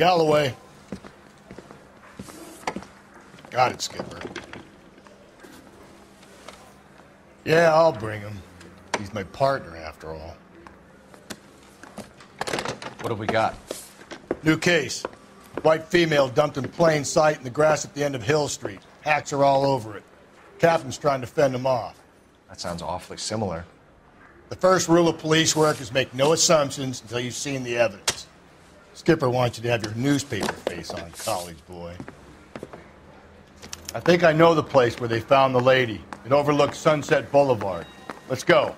Galloway. Got it, Skipper. Yeah, I'll bring him. He's my partner, after all. What have we got? New case. White female dumped in plain sight in the grass at the end of Hill Street. Hacks are all over it. Captain's trying to fend him off. That sounds awfully similar. The first rule of police work is make no assumptions until you've seen the evidence. Skipper wants you to have your newspaper face on, college boy. I think I know the place where they found the lady. It overlooks Sunset Boulevard. Let's go.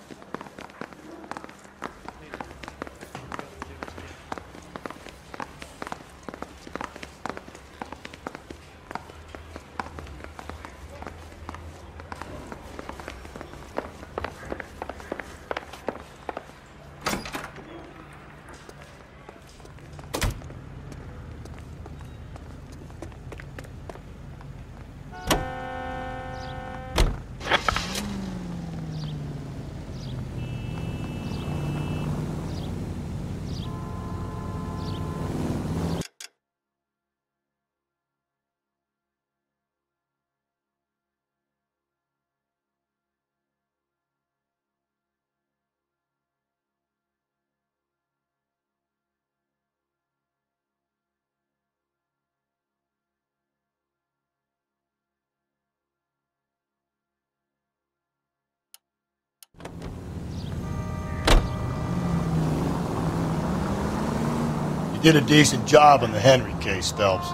You did a decent job on the Henry case, Phelps.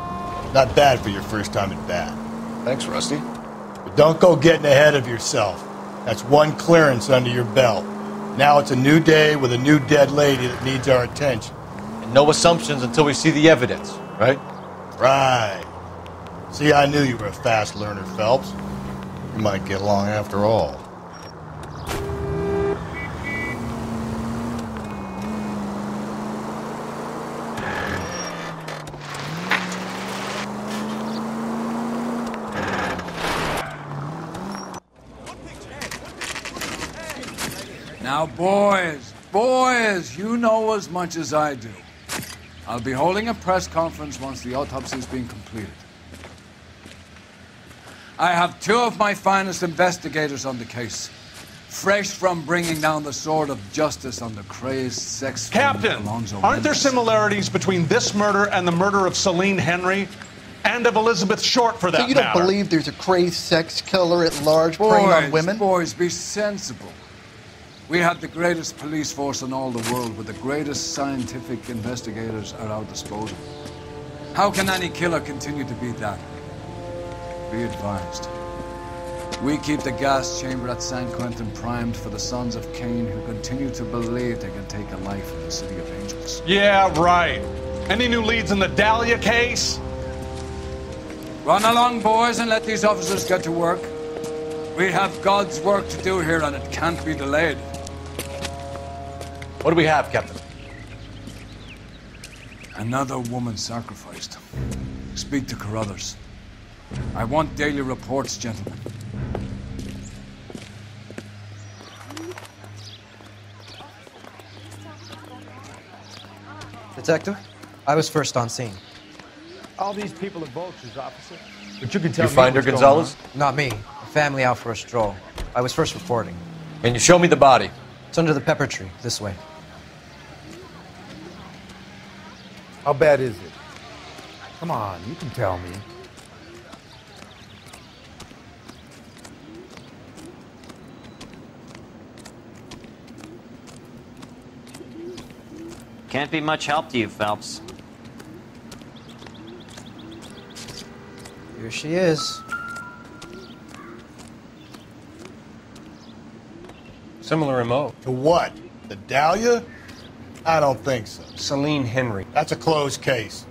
Not bad for your first time at bat. Thanks, Rusty. But don't go getting ahead of yourself. That's one clearance under your belt. Now it's a new day with a new dead lady that needs our attention. And no assumptions until we see the evidence, right? Right. See, I knew you were a fast learner, Phelps. You might get along after all. Now, boys, you know as much as I do. I'll be holding a press conference once the autopsy's been completed. I have two of my finest investigators on the case, fresh from bringing down the sword of justice on the crazed sex... Captain, aren't there similarities between this murder and the murder of Celine Henry? And of Elizabeth Short, for that matter? So you don't believe there's a crazed sex killer at large preying on women? Boys, be sensible. We have the greatest police force in all the world with the greatest scientific investigators at our disposal. How can any killer continue to be that? Be advised. We keep the gas chamber at San Quentin primed for the sons of Cain who continue to believe they can take a life in the City of Angels. Yeah, right. Any new leads in the Dahlia case? Run along, boys, and let these officers get to work. We have God's work to do here, and it can't be delayed. What do we have, Captain? Another woman sacrificed. Speak to Carruthers. I want daily reports, gentlemen. Detective, I was first on scene. All these people are vultures, officer. But you can tell You me find her, what's going Gonzalez? Not me. A family out for a stroll. I was first reporting. Can you show me the body? It's under the pepper tree, this way. How bad is it? Come on, you can tell me. Can't be much help to you, Phelps. Here she is. Similar MO. To what? The Dahlia? I don't think so. Celine Henry. That's a closed case.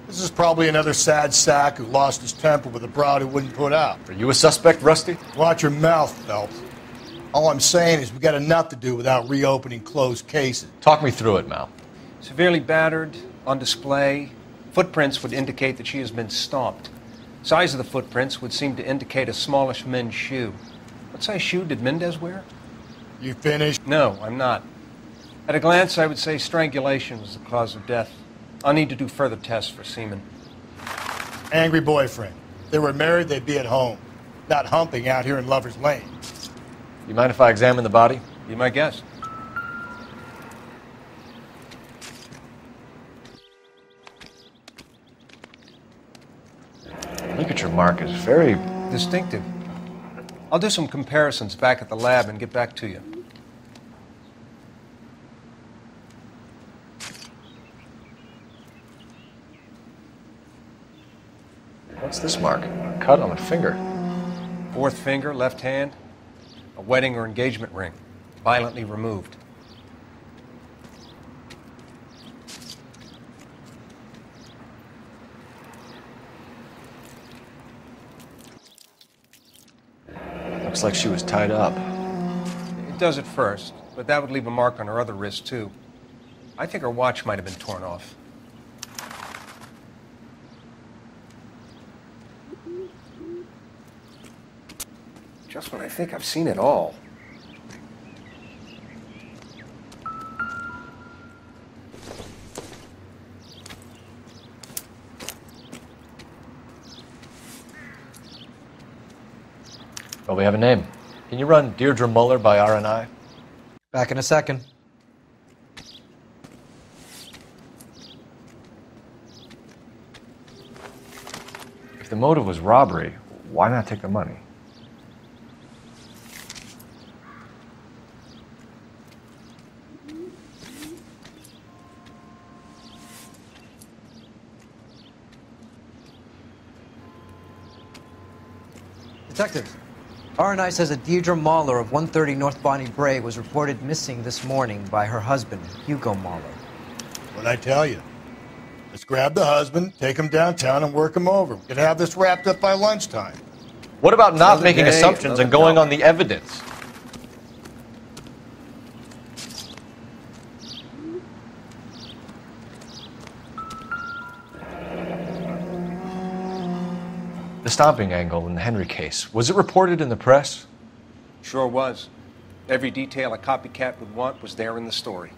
This is probably another sad sack who lost his temper with a broad who wouldn't put out. Are you a suspect, Rusty? Watch your mouth, Phelps. All I'm saying is we got enough to do without reopening closed cases. Talk me through it, Mal. Severely battered, on display. Footprints would indicate that she has been stomped. Size of the footprints would seem to indicate a smallish men's shoe. What size shoe did Mendez wear? You finished? No, I'm not. At a glance, I would say strangulation was the cause of death. I'll need to do further tests for semen. Angry boyfriend. If they were married, they'd be at home, not humping out here in Lover's Lane. You mind if I examine the body? Be my guest. Ligature mark is very distinctive. I'll do some comparisons back at the lab and get back to you. What's this mark? A cut on a finger. Fourth finger, left hand. A wedding or engagement ring. Violently removed. Looks like she was tied up. It does at first, but that would leave a mark on her other wrist, too. I think her watch might have been torn off. Just when I think I've seen it all. Well, we have a name. Can you run Deirdre Muller by RNI? Back in a second. If the motive was robbery, why not take the money? Detective, RNI says that Deirdre Mahler of 130 North Bonnie Bray was reported missing this morning by her husband, Hugo Mahler. What'd I tell you? Let's grab the husband, take him downtown, and work him over. We could have this wrapped up by lunchtime. What about not Another making day, assumptions and another going dollar. on the evidence? The stomping angle in the Henry case, was it reported in the press? Sure was. Every detail a copycat would want was there in the story.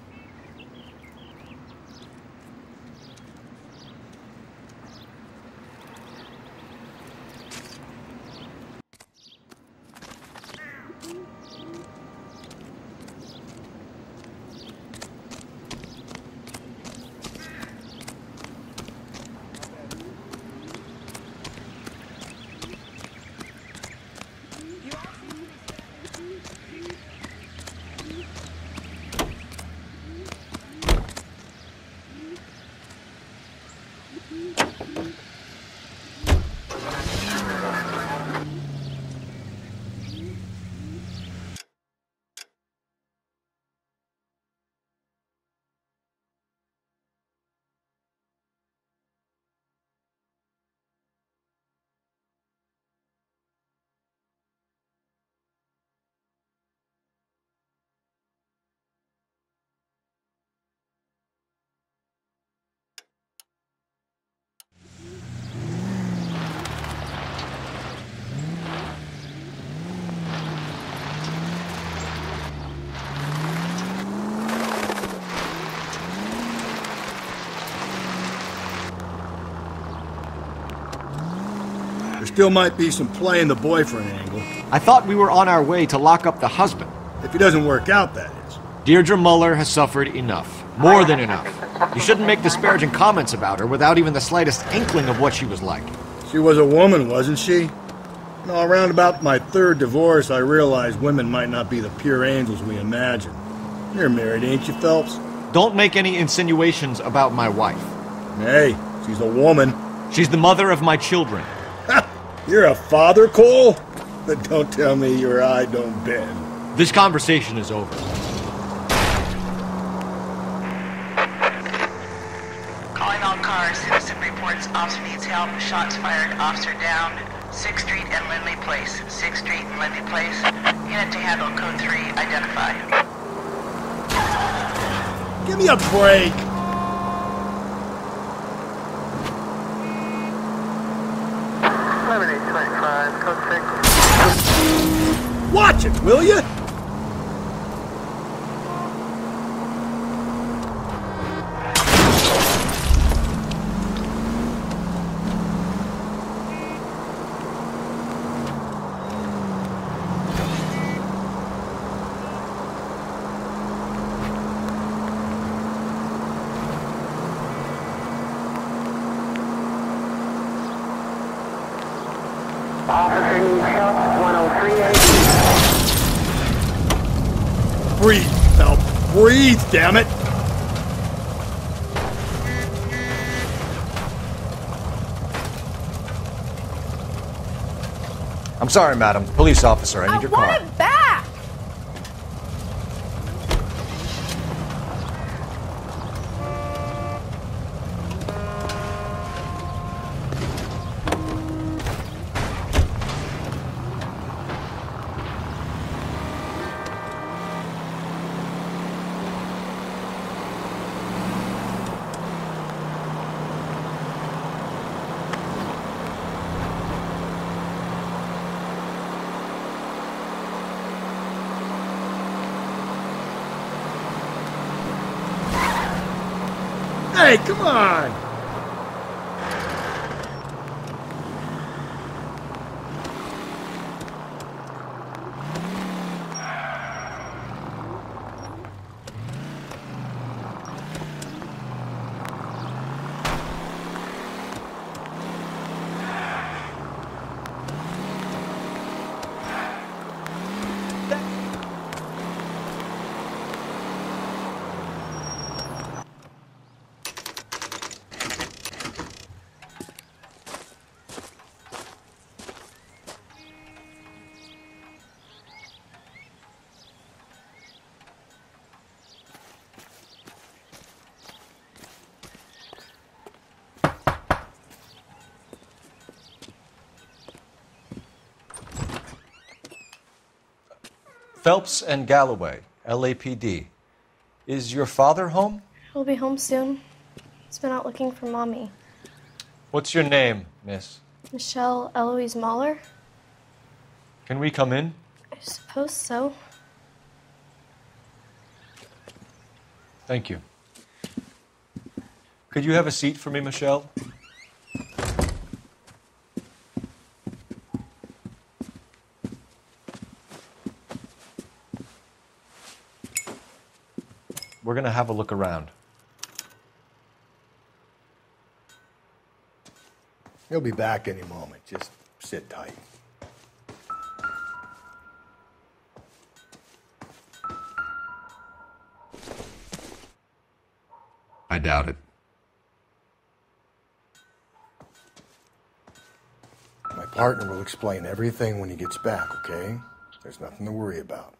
Still might be some play in the boyfriend angle. I thought we were on our way to lock up the husband. If he doesn't work out, that is. Deirdre Muller has suffered enough. More than enough. You shouldn't make disparaging comments about her without even the slightest inkling of what she was like. She was a woman, wasn't she? You know, around about my third divorce, I realized women might not be the pure angels we imagine. You're married, ain't you, Phelps? Don't make any insinuations about my wife. Hey, she's a woman. She's the mother of my children. You're a father, Cole? But don't tell me your eye don't bend. This conversation is over. Calling all cars. Citizen reports officer needs help. Shots fired. Officer down. 6th Street and Lindley Place. 6th Street and Lindley Place. Unit to handle code 3. Identify. Give me a break. Watch it, will you? Officer needs help, 1038. Breathe, Phelps. Breathe, damn it! I'm sorry, madam. Police officer, I need your car. I want it back! Hey, come on! Phelps and Galloway, LAPD. Is your father home? He'll be home soon. He's been out looking for Mommy. What's your name, miss? Michelle Eloise Mahler? Can we come in? I suppose so. Thank you. Could you have a seat for me, Michelle? We're going to have a look around. He'll be back any moment. Just sit tight. I doubt it. My partner will explain everything when he gets back, okay? There's nothing to worry about.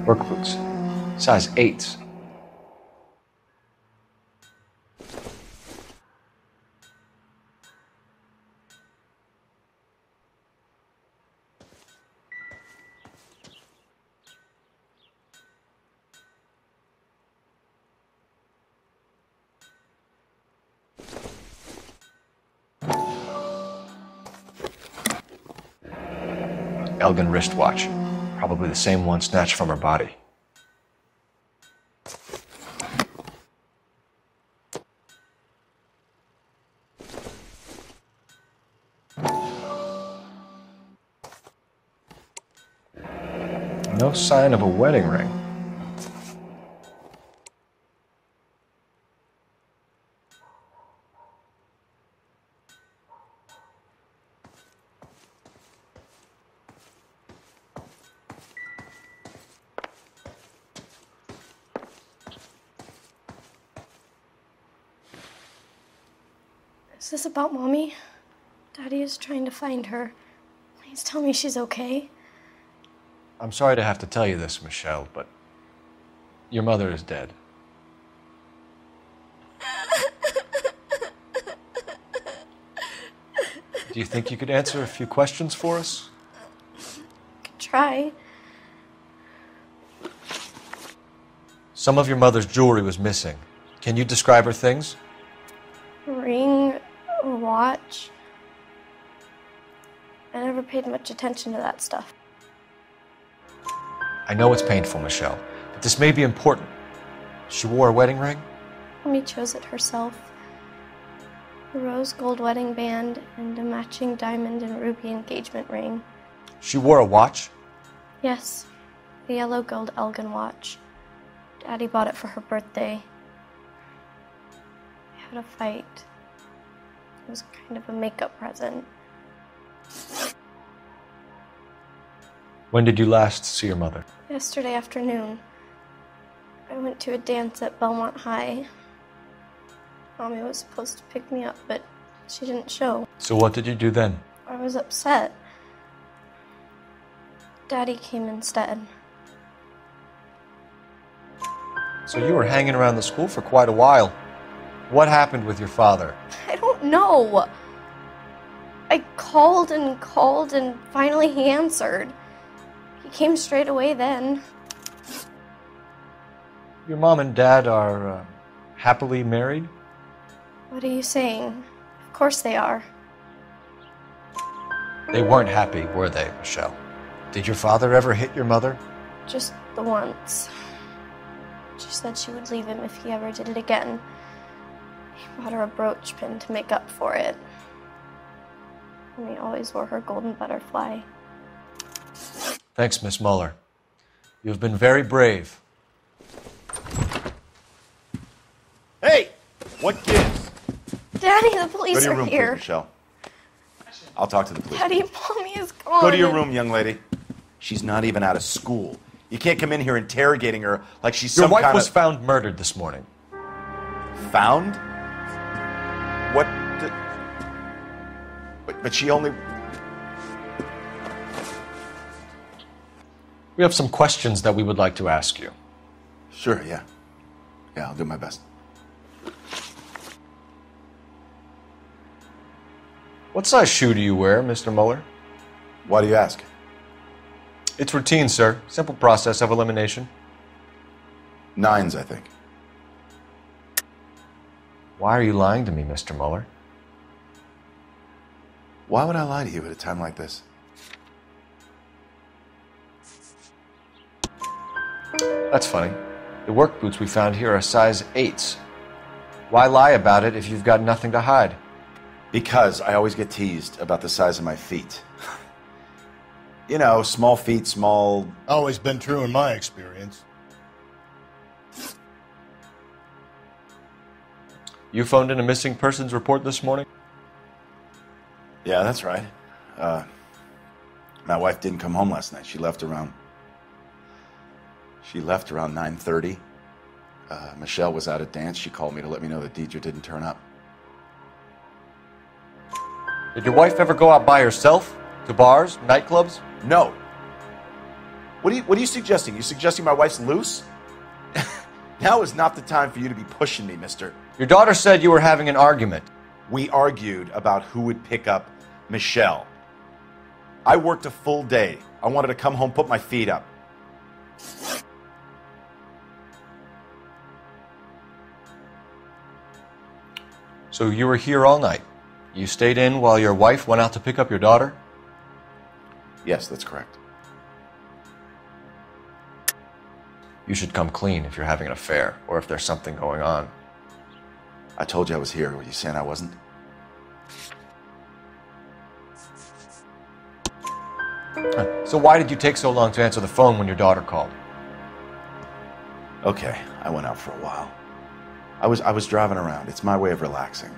Work boots. Size 8s. Elgin wristwatch. Probably the same one snatched from her body. No sign of a wedding ring. Is this about Mommy? Daddy is trying to find her. Please tell me she's okay. I'm sorry to have to tell you this, Michelle, but your mother is dead. Do you think you could answer a few questions for us? Could try. Some of your mother's jewelry was missing. Can you describe her things? A ring, a watch. I never paid much attention to that stuff. I know it's painful, Michelle, but this may be important. She wore a wedding ring? Mommy chose it herself. A rose gold wedding band and a matching diamond and ruby engagement ring. She wore a watch? Yes, a yellow gold Elgin watch. Daddy bought it for her birthday. We had a fight. It was kind of a makeup present. When did you last see your mother? Yesterday afternoon. I went to a dance at Belmont High. Mommy was supposed to pick me up, but she didn't show. So what did you do then? I was upset. Daddy came instead. So you were hanging around the school for quite a while. What happened with your father? I don't know. I called and finally he answered. He came straight away then. Your mom and dad are happily married? What are you saying? Of course they are. They weren't happy, were they, Michelle? Did your father ever hit your mother? Just the once. She said she would leave him if he ever did it again. He bought her a brooch pin to make up for it. And he always wore her golden butterfly. Thanks, Miss Muller. You've been very brave. Hey! What gives? Daddy, the police Go to your are room, here. please, Michelle. I'll talk to the police. Daddy, Mommy is gone. Go to your room, young lady. She's not even out of school. You can't come in here interrogating her like she's Your some wife kind was of... found murdered this morning. Found? What? But she only... We have some questions that we would like to ask you. Sure, yeah. Yeah, I'll do my best. What size shoe do you wear, Mr. Muller? Why do you ask? It's routine, sir. Simple process of elimination. 9s, I think. Why are you lying to me, Mr. Muller? Why would I lie to you at a time like this? That's funny. The work boots we found here are size 8s. Why lie about it if you've got nothing to hide? Because I always get teased about the size of my feet. You know, small feet, small... Always been true in my experience. You phoned in a missing persons report this morning? Yeah, that's right. My wife didn't come home last night. She left around 9:30. Michelle was out at dance. She called me to let me know that Deidre didn't turn up. Did your wife ever go out by herself? To bars, nightclubs? No. What are you suggesting? You suggesting my wife's loose? Now is not the time for you to be pushing me, mister. Your daughter said you were having an argument. We argued about who would pick up Michelle. I worked a full day. I wanted to come home, put my feet up. So you were here all night. You stayed in while your wife went out to pick up your daughter? Yes, that's correct. You should come clean if you're having an affair or if there's something going on. I told you I was here. Were you saying I wasn't? So why did you take so long to answer the phone when your daughter called? Okay, I went out for a while. I was driving around. It's my way of relaxing.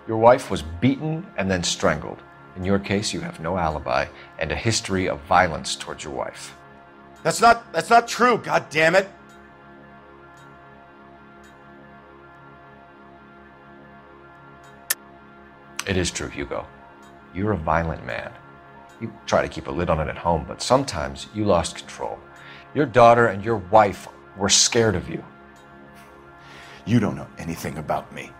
Your wife was beaten and then strangled. In your case, you have no alibi and a history of violence towards your wife. That's not true, God damn it. It is true, Hugo. You're a violent man. You try to keep a lid on it at home, but sometimes you lost control. Your daughter and your wife were scared of you. You don't know anything about me.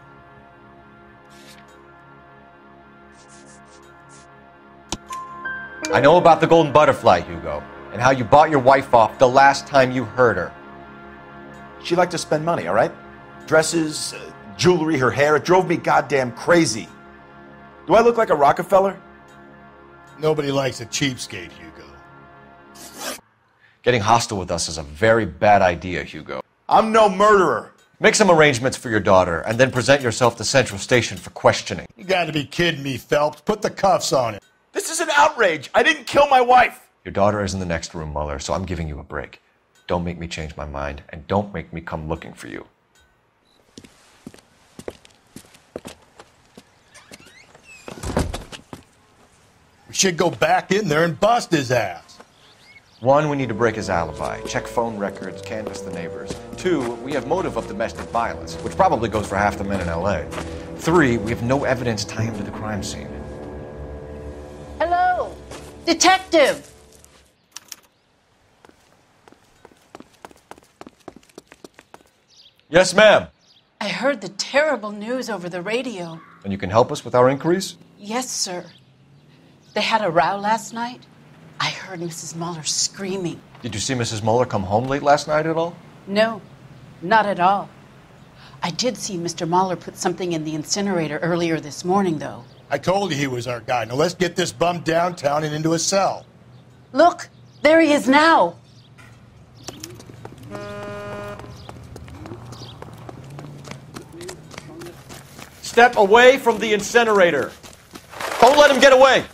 I know about the golden butterfly, Hugo, and how you bought your wife off the last time you heard her. She liked to spend money, all right? Dresses, jewelry, her hair. It drove me goddamn crazy. Do I look like a Rockefeller? Nobody likes a cheapskate, Hugo. Getting hostile with us is a very bad idea, Hugo. I'm no murderer. Make some arrangements for your daughter, and then present yourself to Central Station for questioning. You gotta be kidding me, Phelps. Put the cuffs on him. This is an outrage. I didn't kill my wife. Your daughter is in the next room, Mueller, so I'm giving you a break. Don't make me change my mind, and don't make me come looking for you. We should go back in there and bust his ass. 1, we need to break his alibi. Check phone records, canvass the neighbors. 2, we have motive of domestic violence, which probably goes for half the men in L.A. 3, we have no evidence tying him to the crime scene. Hello, detective. Yes, ma'am. I heard the terrible news over the radio. And you can help us with our inquiries? Yes, sir. They had a row last night. I heard Mrs. Mueller screaming. Did you see Mrs. Mueller come home late last night at all? No, not at all. I did see Mr. Mueller put something in the incinerator earlier this morning, though. I told you he was our guy. Now let's get this bum downtown and into a cell. Look, there he is now. Step away from the incinerator. Don't let him get away.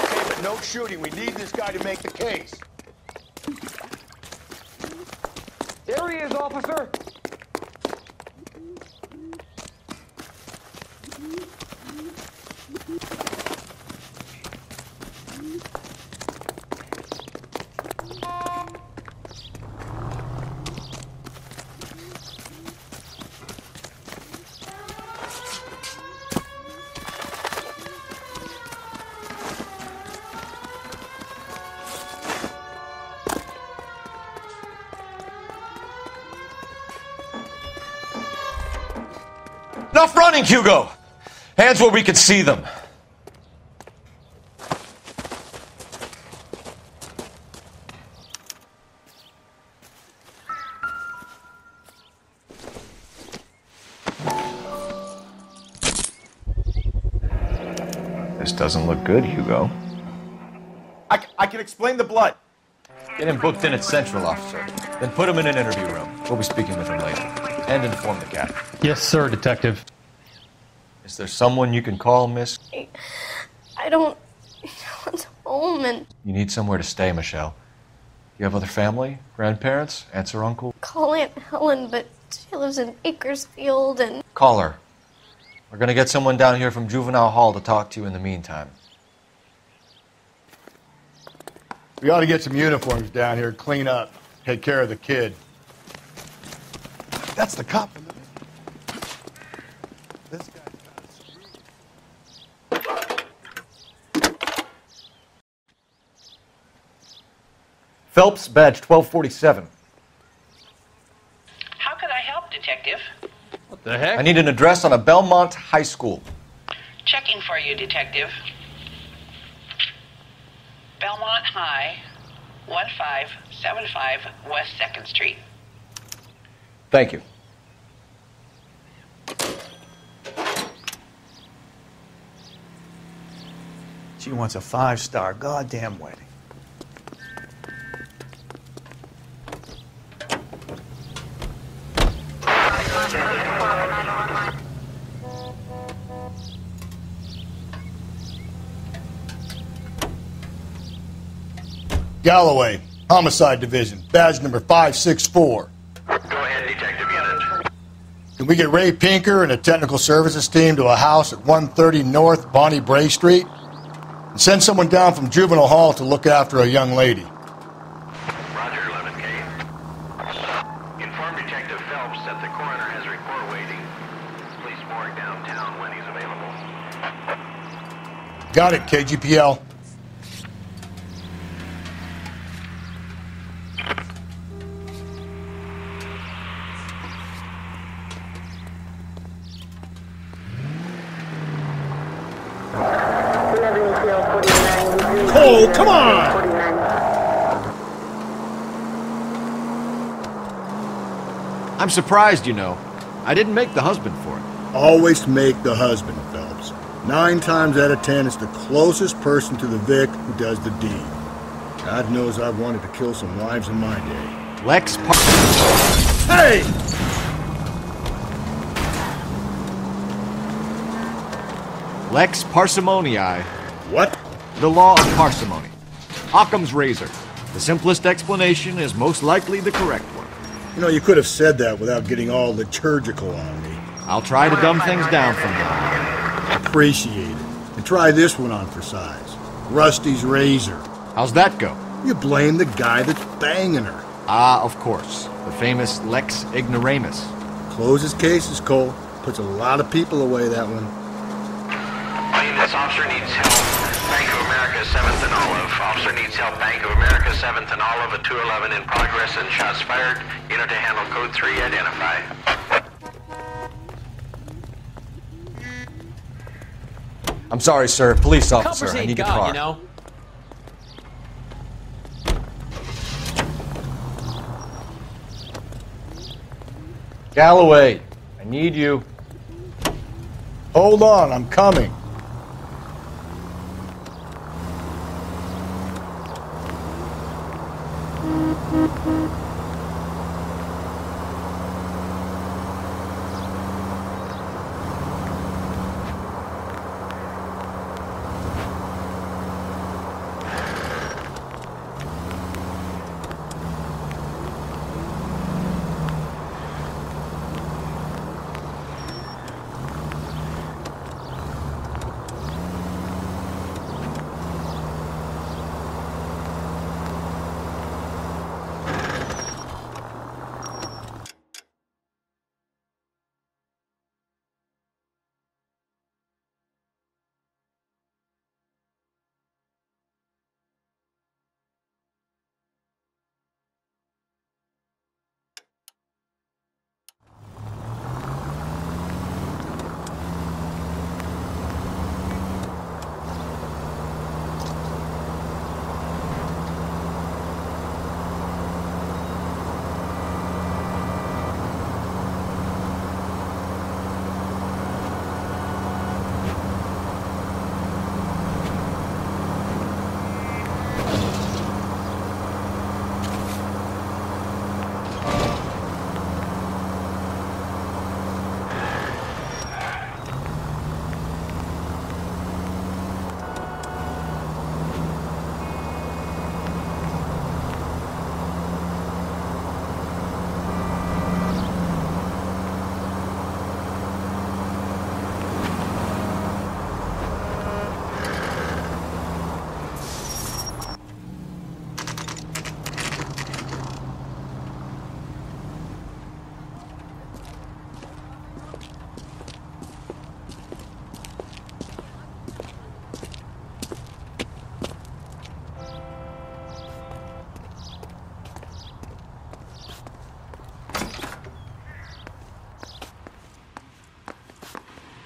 Okay, but no shooting. We need this guy to make the case. There he is, officer. Enough running, Hugo! Hands where we can see them. This doesn't look good, Hugo. I can explain the blood. Get him booked in at Central, officer. Then put him in an interview room. We'll be speaking with him later. And inform the cat. Yes, sir, Detective. Is there someone you can call, miss? I don't want home and You need somewhere to stay, Michelle. You have other family? Grandparents? Aunts or uncle? call Aunt Helen, but she lives in Bakersfield and Call her. We're gonna get someone down here from Juvenile Hall to talk to you in the meantime. We ought to get some uniforms down here, clean up, take care of the kid. That's the cop. This Phelps, badge 1247. How can I help, Detective? What the heck? I need an address on a Belmont High School. Checking for you, Detective. Belmont High, 1575 West 2nd Street. Thank you. She wants a 5-star goddamn wedding. Galloway, Homicide Division, badge number 564. Go ahead, Detective Unit. Can we get Ray Pinker and a technical services team to a house at 130 North Bonnie Bray Street? And send someone down from Juvenile Hall to look after a young lady. Roger, 11K. Inform Detective Phelps that the coroner has a report waiting. Police morgue downtown when he's available. Got it, KGPL. Oh, come on! I'm surprised, you know. I didn't make the husband for it. Always make the husband, Phelps. 9 times out of 10, it's the closest person to the Vic who does the deed. God knows I've wanted to kill some wives in my day. Lex Hey! Lex parsimonii. What? The law of parsimony. Occam's razor. The simplest explanation is most likely the correct one. You know, you could have said that without getting all liturgical on me. I'll try to dumb things down from now. Appreciate it. And try this one on for size. Rusty's razor. How's that go? You blame the guy that's banging her. Ah, of course. The famous Lex Ignoramus. Closes cases, Cole. Puts a lot of people away, that one. All units, officer needs help. Bank of America, 7th and Olive. Officer needs help. Bank of America, 7th and Olive, at 211 in progress and shots fired. Unit to handle code 3, identify. I'm sorry, sir. Police officer. I need your car. You know? Galloway, I need you. Hold on, I'm coming.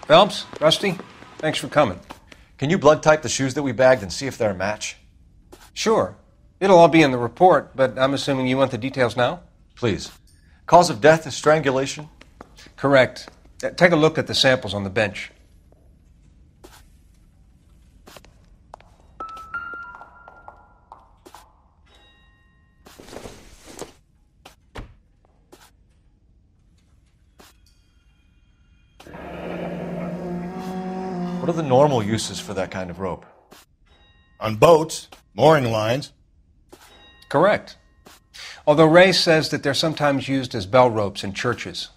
Phelps, Rusty, thanks for coming. Can you blood type the shoes that we bagged and see if they're a match? Sure. It'll all be in the report, but I'm assuming you want the details now? Please. Cause of death is strangulation? Correct. Take a look at the samples on the bench. What are the normal uses for that kind of rope? On boats, mooring lines. Correct. Although Ray says that they're sometimes used as bell ropes in churches.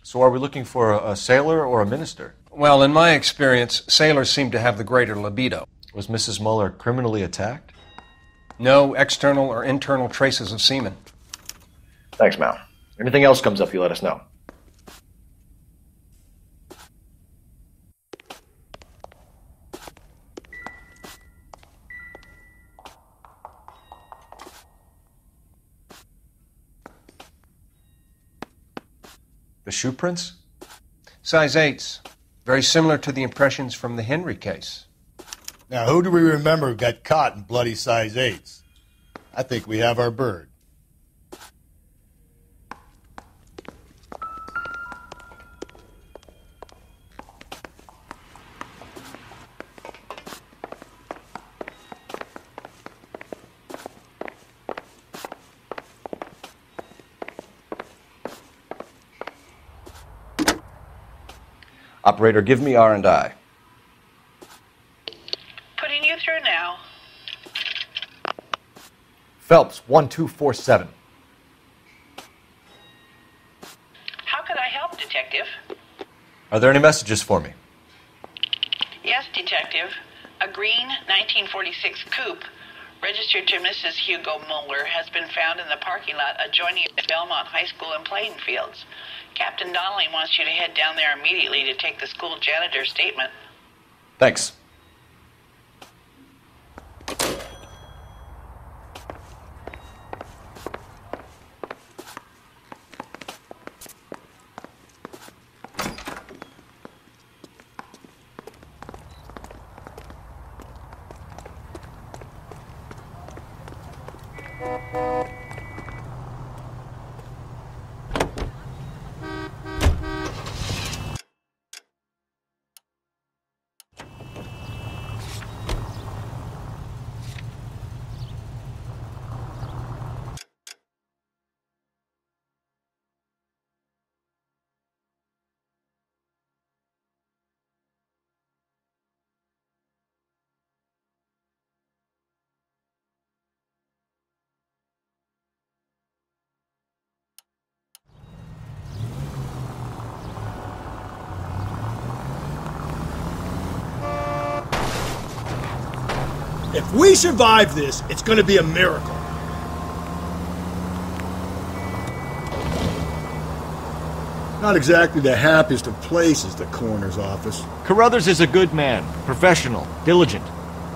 So are we looking for a sailor or a minister? Well, in my experience, sailors seem to have the greater libido. Was Mrs. Muller criminally attacked? No external or internal traces of semen. Thanks, Mal. If anything else comes up, you let us know. The shoe prints? Size 8s. Very similar to the impressions from the Henry case. Now, who do we remember got caught in bloody size 8s? I think we have our bird. Operator, give me R&I. Putting you through now. Phelps, 1247. How could I help, Detective? Are there any messages for me? Yes, Detective. A green 1946 coupe registered to Mrs. Hugo Muller has been found in the parking lot adjoining Belmont High School and playing fields. Captain Donnelly wants you to head down there immediately to take the school janitor's statement. Thanks. If we survive this, it's gonna be a miracle. Not exactly the happiest of places, the coroner's office. Carruthers is a good man, professional, diligent.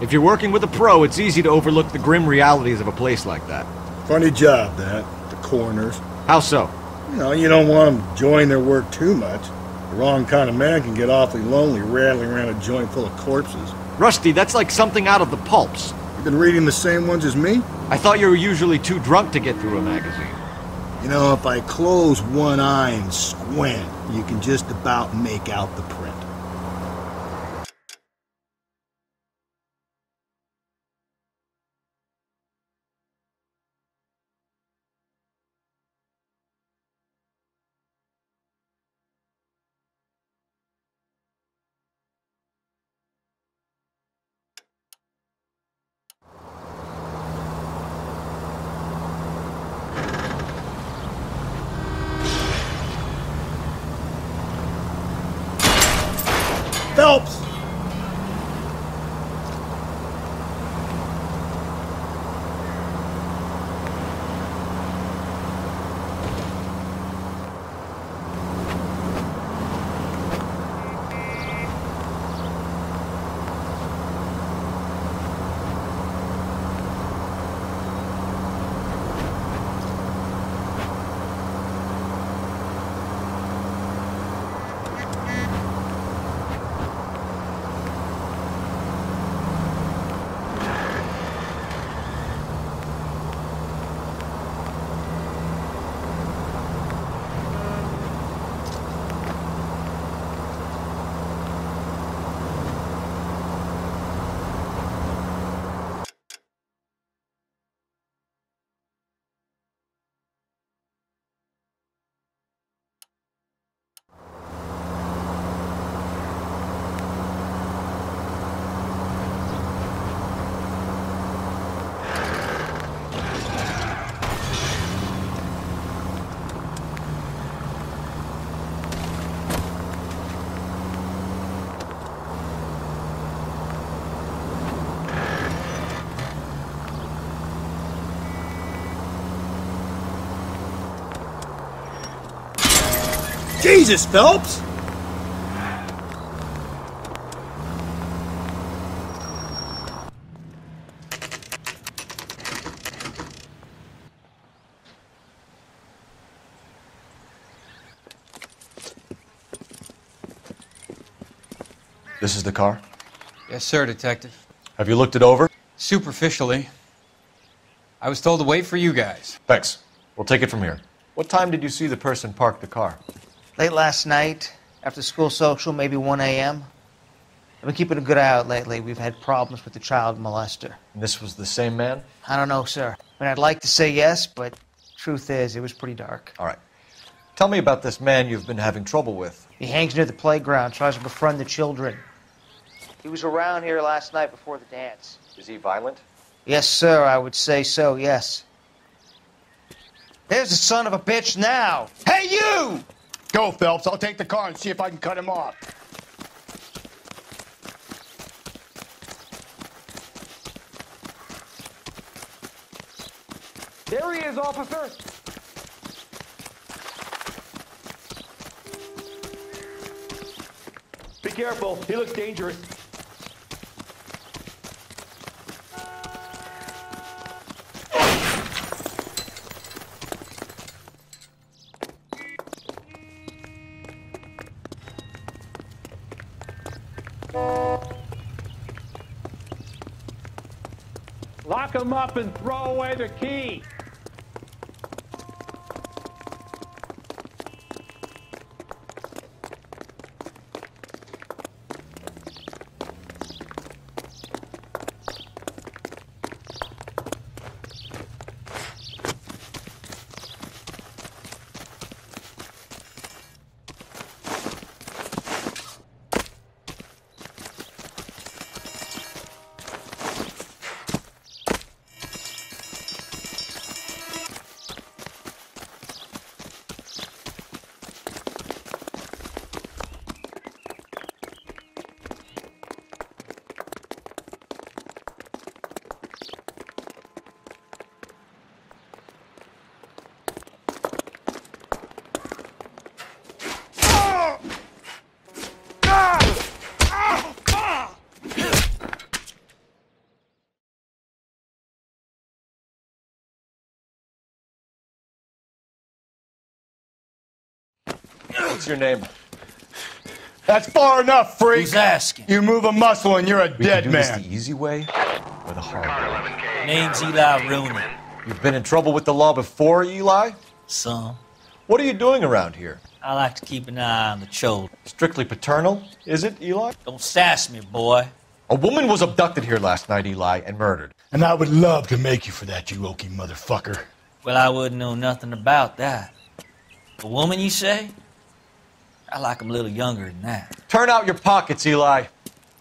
If you're working with a pro, it's easy to overlook the grim realities of a place like that. Funny job, that, the coroner's. How so? You don't want them enjoying their work too much. The wrong kind of man can get awfully lonely rattling around a joint full of corpses. Rusty, that's like something out of the pulps. You've been reading the same ones as me? I thought you were usually too drunk to get through a magazine. If I close one eye and squint, you can just about make out the print. Phelps! Jesus, Phelps! This is the car? Yes, sir, Detective. Have you looked it over? Superficially. I was told to wait for you guys. Thanks. We'll take it from here. What time did you see the person park the car? Late last night, after school social, maybe 1 a.m. I've been keeping a good eye out lately. We've had problems with the child molester. And this was the same man? I don't know, sir. I mean, I'd like to say yes, but truth is, it was pretty dark. All right. Tell me about this man you've been having trouble with. He hangs near the playground, tries to befriend the children. He was around here last night before the dance. Is he violent? Yes, sir, I would say so, yes. There's the son of a bitch now. Hey, you! Go, Phelps. I'll take the car and see if I can cut him off. There he is, officer. Be careful. He looks dangerous. Lock him up and throw away the key. What's your name? That's far enough, freak. Who's asking? You move a muscle and you're a dead can do man. This the easy way or the hard way? Name's Eli Rooney. You've been in trouble with the law before, Eli? Some. What are you doing around here? I like to keep an eye on the children. Strictly paternal, is it, Eli? Don't sass me, boy. A woman was abducted here last night, Eli, and murdered. And I would love to make you for that, you oaky motherfucker. Well, I wouldn't know nothing about that. A woman, you say? I like 'em a little younger than that. Turn out your pockets, Eli.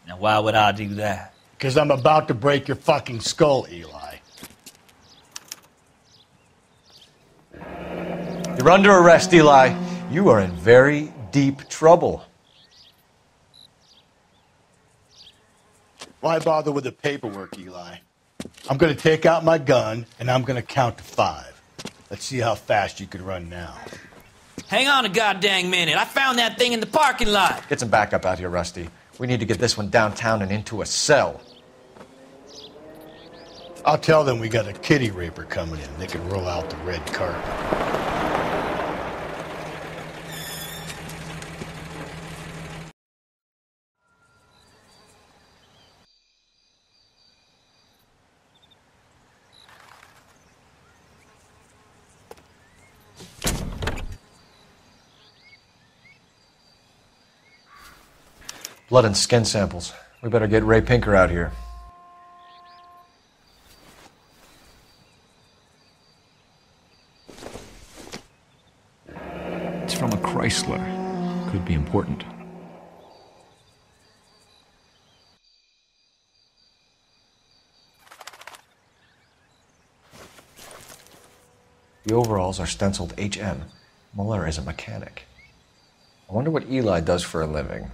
Now, why would I do that? Because I'm about to break your fucking skull, Eli. You're under arrest, Eli. You are in very deep trouble. Why bother with the paperwork, Eli? I'm going to take out my gun, and I'm going to count to 5. Let's see how fast you can run now. Hang on a goddamn minute. I found that thing in the parking lot. Get some backup out here, Rusty. We need to get this one downtown and into a cell. I'll tell them we got a kitty raper coming in. They can roll out the red carpet. Blood and skin samples. We better get Ray Pinker out here. It's from a Chrysler. Could be important. The overalls are stenciled HM. Muller is a mechanic. I wonder what Eli does for a living.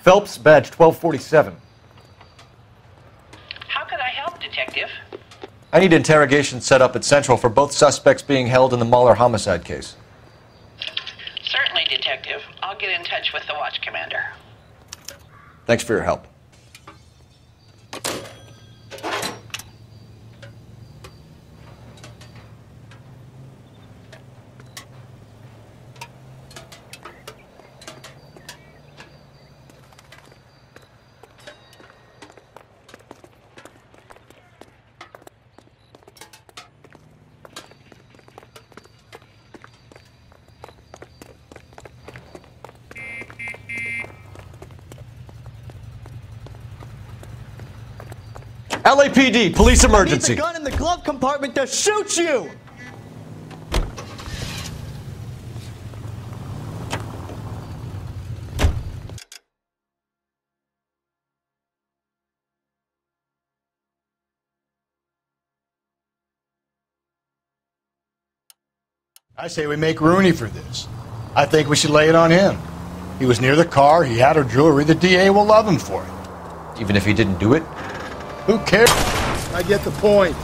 Phelps, badge 1247. How could I help, Detective? I need interrogation set up at Central for both suspects being held in the Mahler homicide case. Certainly, Detective. I'll get in touch with the watch commander. Thanks for your help. LAPD, police emergency. Need the gun in the glove compartment to shoot you! I say we make Rooney for this. I think we should lay it on him. He was near the car, he had her jewelry, the DA will love him for it. Even if he didn't do it? Who cares? I get the point.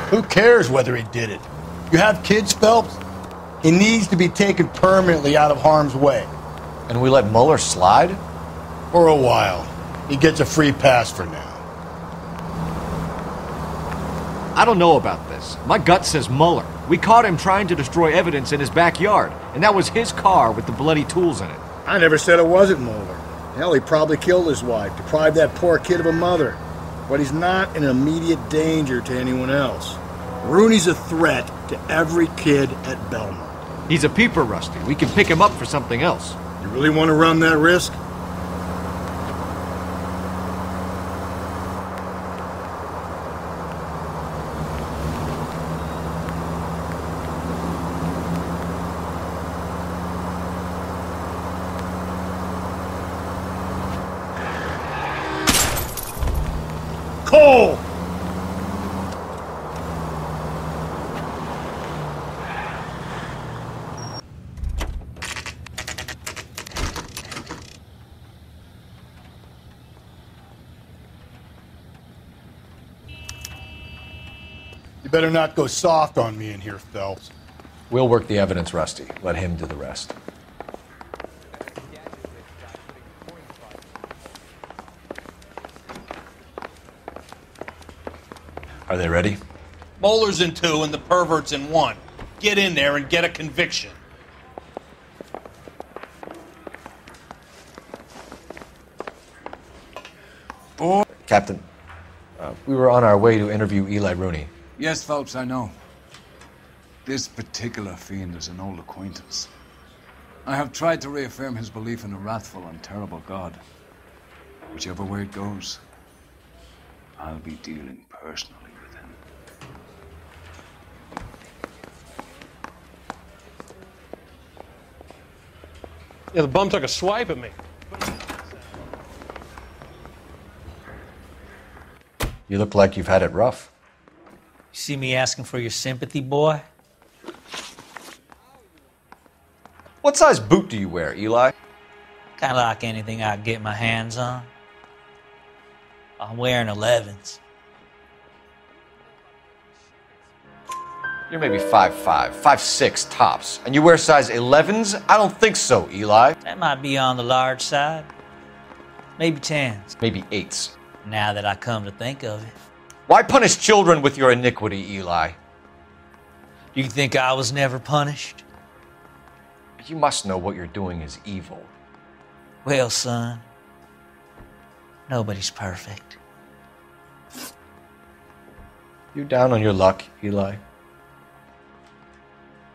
Who cares whether he did it? You have kids, Phelps? He needs to be taken permanently out of harm's way. And we let Mueller slide? For a while. He gets a free pass for now. I don't know about this. My gut says Mueller. We caught him trying to destroy evidence in his backyard, and that was his car with the bloody tools in it. I never said it wasn't Mueller. Hell, he probably killed his wife, deprived that poor kid of a mother. But he's not an immediate danger to anyone else. Rooney's a threat to every kid at Belmont. He's a peeper, Rusty. We can pick him up for something else. You really want to run that risk? Cole! You better not go soft on me in here, Phelps. We'll work the evidence, Rusty. Let him do the rest. Are they ready? Bowler's in 2 and the pervert's in 1. Get in there and get a conviction. Captain, we were on our way to interview Eli Rooney. Yes, Phelps, I know. This particular fiend is an old acquaintance. I have tried to reaffirm his belief in a wrathful and terrible God. Whichever way it goes, I'll be dealing personally with him. Yeah, the bum took a swipe at me. You look like you've had it rough. You see me asking for your sympathy, boy? What size boot do you wear, Eli? Kind of like anything I get my hands on. I'm wearing 11s. You're maybe 5'5", 5'6" tops. And you wear size 11s? I don't think so, Eli. That might be on the large side. Maybe 10s. Maybe 8s. Now that I come to think of it. Why punish children with your iniquity, Eli? Do you think I was never punished? You must know what you're doing is evil. Well, son, nobody's perfect. You down on your luck, Eli?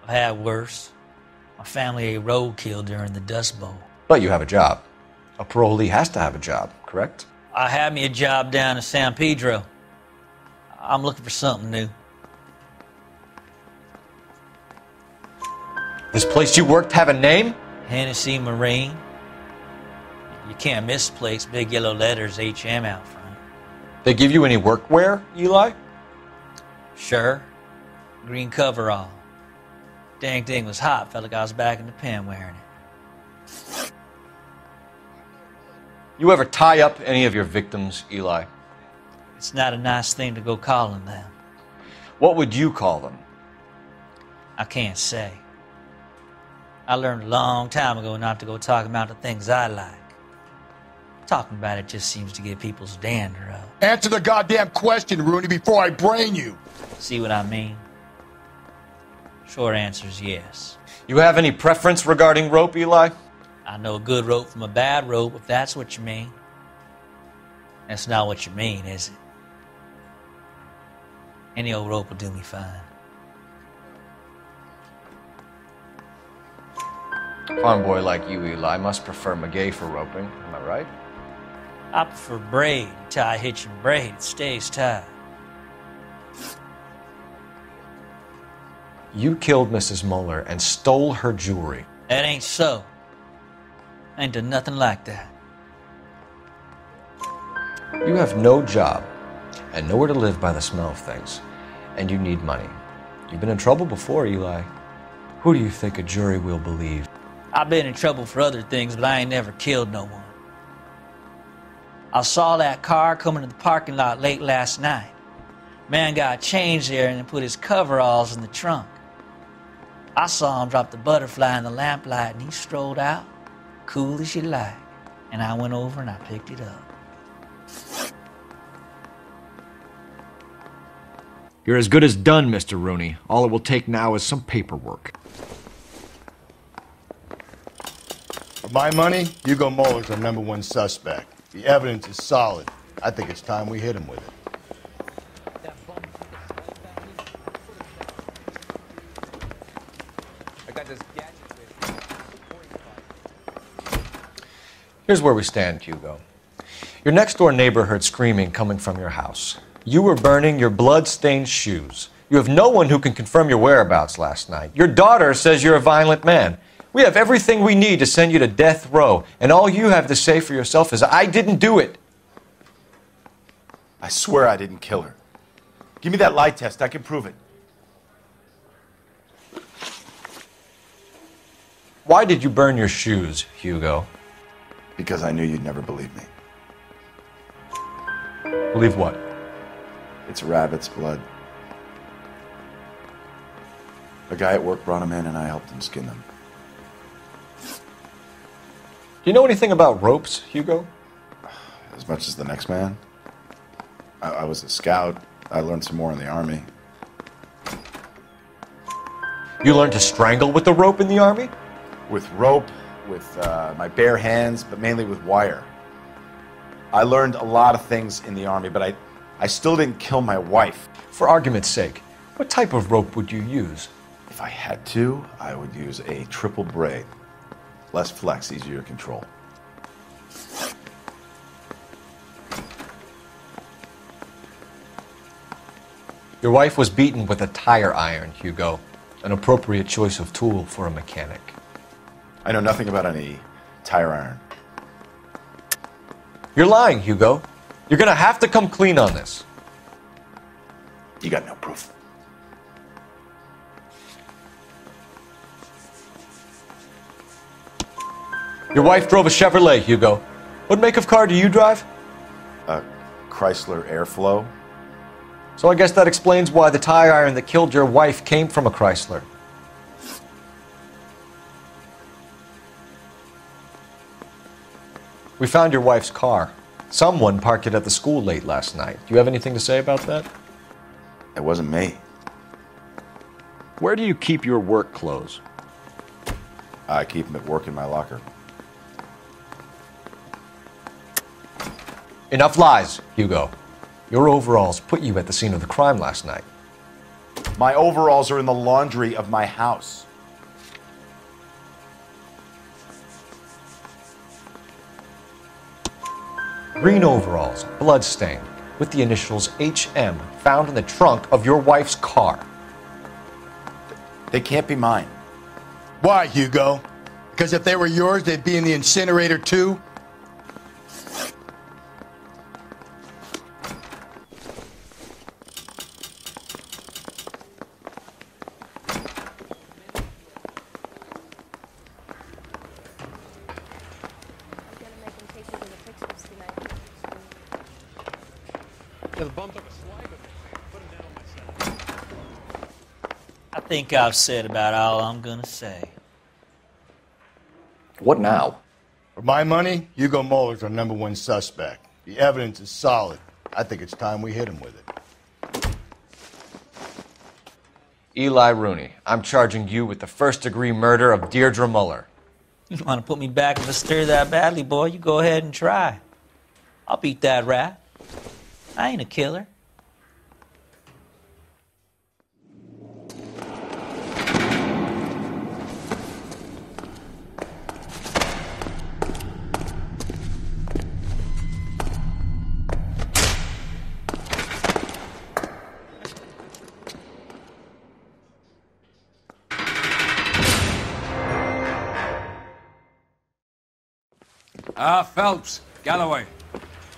I've had worse. My family ate roadkill during the Dust Bowl. But you have a job. A parolee has to have a job, correct? I had me a job down in San Pedro. I'm looking for something new. This place you worked have a name? Hennessy Marine. You can't misplace big yellow letters HM out front. They give you any workwear, Eli? Sure. Green coverall. Dang thing was hot. Felt like I was back in the pen wearing it. You ever tie up any of your victims, Eli? It's not a nice thing to go calling them. What would you call them? I can't say. I learned a long time ago not to go talking about the things I like. Talking about it just seems to get people's dander up. Answer the goddamn question, Rooney, before I brain you. See what I mean? Short answer is yes. You have any preference regarding rope, Eli? I know a good rope from a bad rope, if that's what you mean. That's not what you mean, is it? Any old rope will do me fine. A farm boy like you, Eli, must prefer McGay for roping. Am I right? I prefer braid. You tie a hitch and braid, it stays tied. You killed Mrs. Muller and stole her jewelry. That ain't so. I ain't done nothing like that. You have no job and nowhere to live by the smell of things, and you need money. You've been in trouble before, Eli. Who do you think a jury will believe? I've been in trouble for other things, but I ain't never killed no one. I saw that car coming to the parking lot late last night. Man got changed there and then put his coveralls in the trunk. I saw him drop the butterfly in the lamplight and he strolled out, cool as you like. And I went over and I picked it up. You're as good as done, Mr. Rooney. All it will take now is some paperwork. For my money, Hugo Muller's our #1 suspect. The evidence is solid. I think it's time we hit him with it. Here's where we stand, Hugo. Your next-door neighbor heard screaming coming from your house. You were burning your blood-stained shoes. You have no one who can confirm your whereabouts last night. Your daughter says you're a violent man. We have everything we need to send you to death row, and all you have to say for yourself is, I didn't do it. I swear I didn't kill her. Give me that lie test. I can prove it. Why did you burn your shoes, Hugo? Because I knew you'd never believe me. Believe what? It's rabbit's blood. A guy at work brought him in and I helped him skin them. Do you know anything about ropes, Hugo? As much as the next man. I was a scout. I learned some more in the Army. You learned to strangle with the rope in the Army? With rope, with my bare hands, but mainly with wire. I learned a lot of things in the Army, but I still didn't kill my wife. For argument's sake, what type of rope would you use? If I had to, I would use a triple braid. Less flex, easier to control. Your wife was beaten with a tire iron, Hugo. An appropriate choice of tool for a mechanic. I know nothing about any tire iron. You're lying, Hugo. You're gonna have to come clean on this. You got no proof. Your wife drove a Chevrolet, Hugo. What make of car do you drive? A Chrysler Airflow. So I guess that explains why the tire iron that killed your wife came from a Chrysler. We found your wife's car. Someone parked it at the school late last night. Do you have anything to say about that? It wasn't me. Where do you keep your work clothes? I keep them at work in my locker. Enough lies, Hugo. Your overalls put you at the scene of the crime last night. My overalls are in the laundry of my house. Green overalls, blood-stained, with the initials HM found in the trunk of your wife's car. They can't be mine. Why, Hugo? Because if they were yours, they'd be in the incinerator too? Just bumped up a swag with me. Put him down on my side. I think I've said about all I'm gonna say. What now? For my money, Hugo Muller's our #1 suspect. The evidence is solid. I think it's time we hit him with it. Eli Rooney, I'm charging you with the first-degree murder of Deirdre Muller. You want to put me back in the stir that badly, boy? You go ahead and try. I'll beat that rat. I ain't a killer. Phelps, Galloway,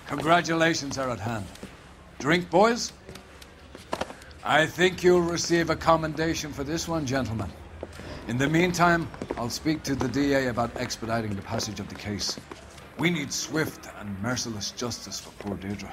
congratulations are at hand. Drink, boys? I think you'll receive a commendation for this one, gentlemen. In the meantime, I'll speak to the DA about expediting the passage of the case. We need swift and merciless justice for poor Deirdre.